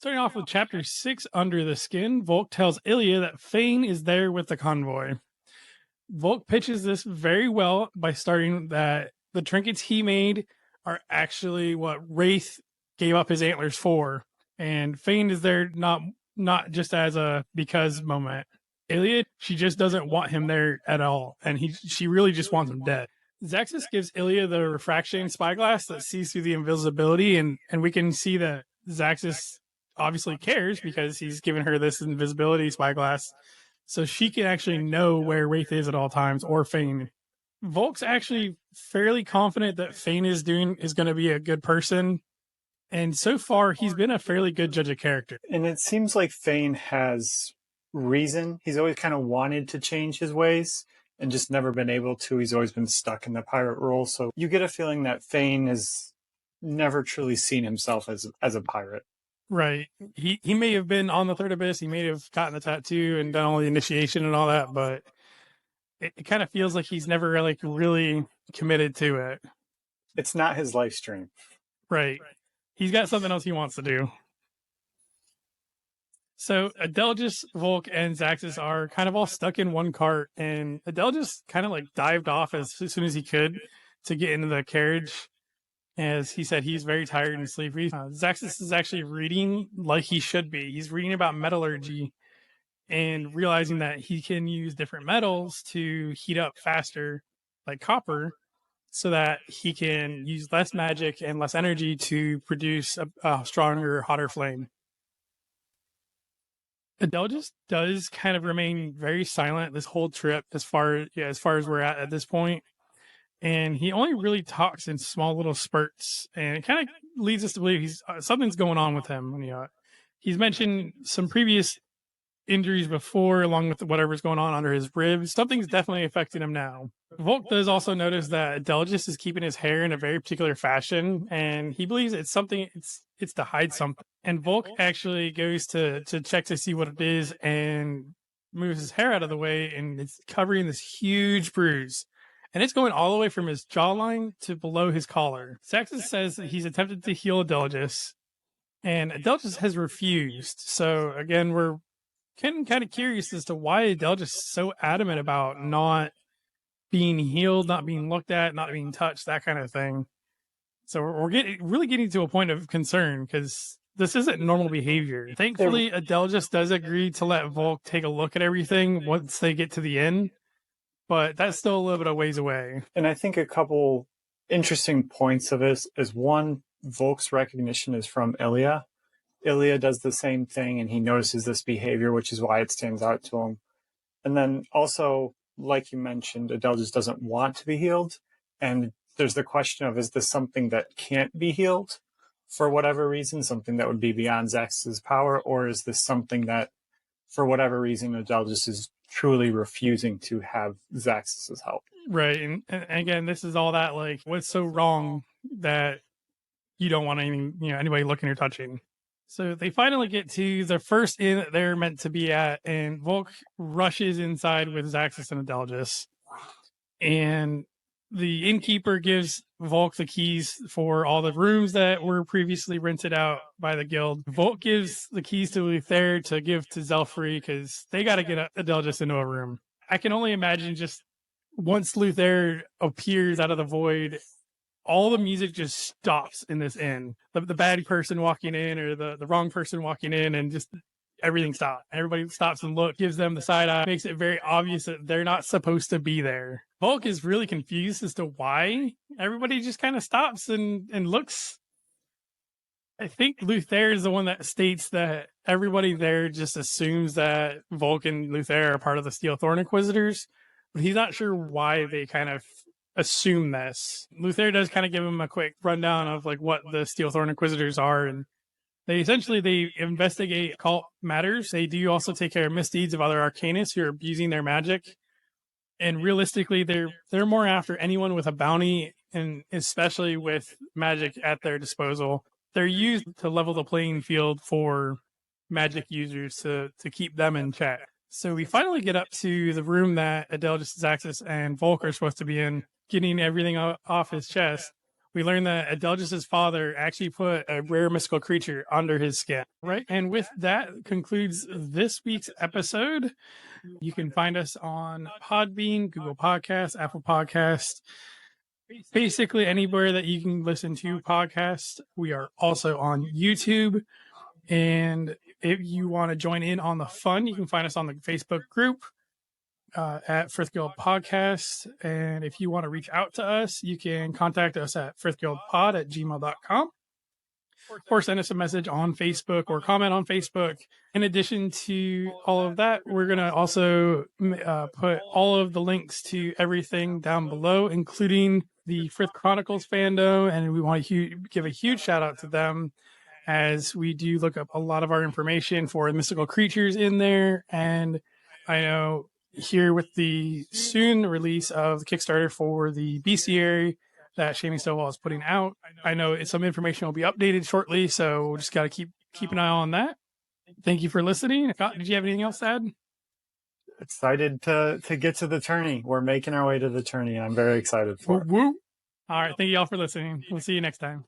Starting off with chapter 6, Under the Skin, Volke tells Ilya that Fane is there with the convoy. Volke pitches this very well by starting that the trinkets he made are actually what Wraith gave up his antlers for, and Fane is there not just as a because moment. Ilya, she just doesn't want him there at all, and she really just wants him dead. Zaxis gives Ilya the refraction spyglass that sees through the invisibility, and we can see that Zaxis obviously cares because he's given her this invisibility spyglass, so she can actually know where Wraith is at all times, or Fane. Volke's actually fairly confident that Fane is going to be a good person, and so far he's been a fairly good judge of character. And it seems like Fane has reason. He's always kind of wanted to change his ways and just never been able to. He's always been stuck in the pirate role. So you get a feeling that Fane has never truly seen himself as a pirate. Right. He may have been on the Third Abyss. He may have gotten the tattoo and done all the initiation and all that, but it kind of feels like he's never really committed to it. It's not his life stream. Right. He's got something else he wants to do. So Adelgis, Volke, and Zaxis are kind of all stuck in one cart, and Adelgis kind of dived off as soon as he could to get into the carriage. As he said, he's very tired and sleepy. Zaxis is actually reading like he should be. He's reading about metallurgy and realizing that he can use different metals to heat up faster, like copper, so that he can use less magic and less energy to produce a stronger, hotter flame. Adelgis does kind of remain very silent this whole trip as far as we're at this point. And he only really talks in small little spurts, and it kind of leads us to believe something's going on with him. He's mentioned some previous injuries before, along with whatever's going on under his ribs. Something's definitely affecting him now. Volke does also notice that Adelgis is keeping his hair in a very particular fashion, and he believes it's to hide something. And Volke actually goes to check to see what it is and moves his hair out of the way, and it's covering this huge bruise. And it's going all the way from his jawline to below his collar. Zaxis says that he's attempted to heal Adelgis, and Adelgis has refused. So again, we're kind of curious as to why Adelgis is so adamant about not being healed, not being looked at, not being touched, that kind of thing. So we're really getting to a point of concern because this isn't normal behavior. Thankfully, Adelgis does agree to let Volke take a look at everything once they get to the end. But that's still a little bit of ways away. And I think a couple interesting points of this is one, Volke's recognition is from Ilya. Ilya does the same thing, and he notices this behavior, which is why it stands out to him. And then also, like you mentioned, Adelgis doesn't want to be healed. And there's the question of, is this something that can't be healed for whatever reason, something that would be beyond Zaxis' power, or is this something that, for whatever reason, Adelgis is truly refusing to have Zaxis' help? Right. And again, this is all that, what's so wrong that you don't want anybody looking or touching. So they finally get to the first inn that they're meant to be at, and Volke rushes inside with Zaxis and Adelgis. And the innkeeper gives Volke the keys for all the rooms that were previously rented out by the guild. Volke gives the keys to Luther to give to Zelfrey because they got to get Adelgis into a room. I can only imagine just once Luther appears out of the void, all the music just stops in this inn. The bad person walking in or the wrong person walking in, and just everything stops. Everybody stops and gives them the side eye, makes it very obvious that they're not supposed to be there. Volke is really confused as to why everybody just kind of stops and looks. I think Luther is the one that states that everybody there just assumes that Volke and Luther are part of the Steel Thorn Inquisitors, but he's not sure why they kind of assume this. Luther does kind of give him a quick rundown of what the Steel Thorn Inquisitors are, and they investigate occult matters. They do also take care of misdeeds of other arcanists who are abusing their magic. And realistically, they're more after anyone with a bounty, and especially with magic at their disposal. They're used to level the playing field for magic users to keep them in check. So we finally get up to the room that Adelgis, Zaxis, and Volke are supposed to be in, getting everything off his chest. we learned that Adelgis' father actually put a rare mystical creature under his skin. Right. And with that concludes this week's episode. You can find us on Podbean, Google Podcasts, Apple Podcasts, basically anywhere that you can listen to podcasts. We are also on YouTube. And if you want to join in on the fun, you can find us on the Facebook group at Frith Guild Podcast. And if you want to reach out to us, you can contact us at frithguildpod@gmail.com or send us a message on Facebook or comment on Facebook. In addition to all of that, we're going to also put all of the links to everything down below, including the Frith Chronicles fandom. And we want to give a huge shout out to them, as we do look up a lot of our information for mystical creatures in there. And I know here with the soon release of the Kickstarter for the bestiary that Shaming Stovall is putting out, I know some information will be updated shortly, so we'll just got to keep an eye on that. Thank you for listening. Scott, did you have anything else to add? Excited to get to the tourney. We're making our way to the tourney, and I'm very excited for it. Woo. All right. Thank you all for listening. We'll see you next time.